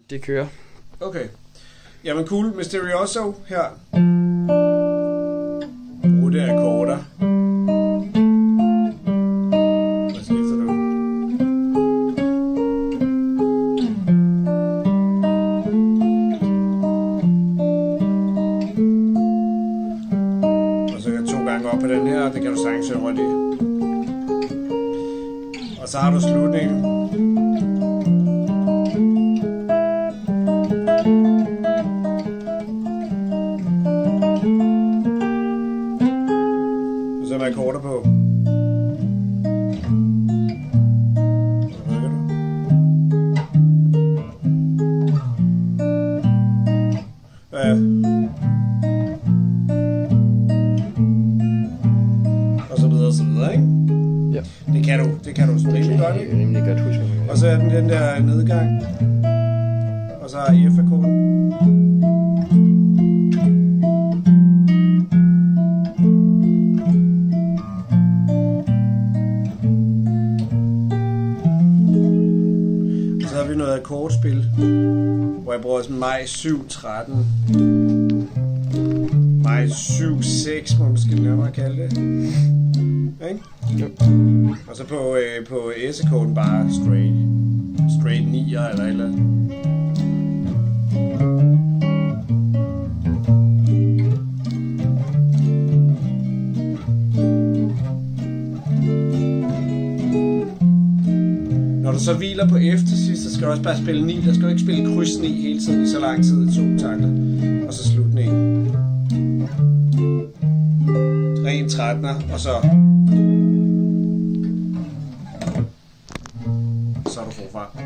Det kører. Okay. Jamen cool. Mysterioso her. Brudte akkorder. Hvad skete der nu? Og så kan jeg 2 gange op på den her, det kan du sagtens synge rundt i. Og så har du slutningen. Så er der akkorder på. Og så videre, ikke? Ja. Det kan du rimelig godt, ikke? Rimelig godt huske. Og så er den der nedgang. Og så har F-akkorden. Så har vi noget akkordspil, hvor jeg bruger sådan maj 7-13, maj 7-6, må man måske nærmere kalde det, ikke? Jo. Og så på S-akkorden bare straight 9'er eller et eller andet. Når du så hviler på F til sidst, så skal du også bare spille 9. Der skal du ikke spille kryds 9 hele tiden i så lang tid, 2 takter. Og så slutningen. Ren 13'er, og så er du forfra.